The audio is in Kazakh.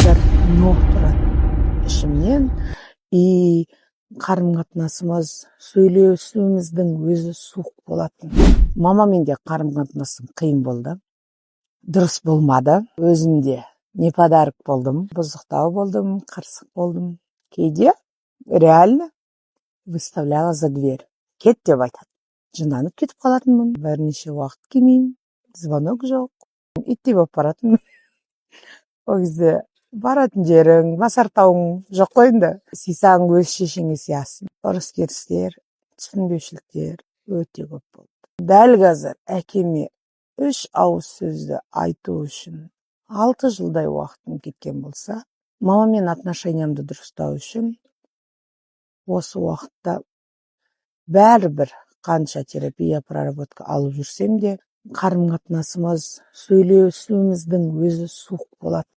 бір ноқ тұрады ішімнен. И қарым-қатынасымыз, сөйлесуіміздің өзі суық болатын. Мамамен де қарым-қатынасым қиын болды. Дұрыс болмады. Өзімде не подарок болдым, бұзықтау болдым, қырсық болдым. Кейде реально выставляла за дверь. Кет деп айтады. Жынданып кетіп қалатынмын. Бірнеше уақыт келмеймін. Звонок жоқ. Иттей болып баратынмын. Ол кезде баратын жерің, басар тауың жоқ қой енді. Сыйсаң өз шешеңе сиясың. Ұрыс-керістер, түсінбеушіліктер өте көп болды. Дәл қазір әкеме 3 ауыз сөзді айту үшін 6 жылдай уақытым кеткен болса, мамамен отношениямды дұрыстау үшін осы уақытта бәрібір қанша терапия, проработка алып жүрсем де, қарым-қатынасымыз, сөйлесуіміздің өзі суық болады.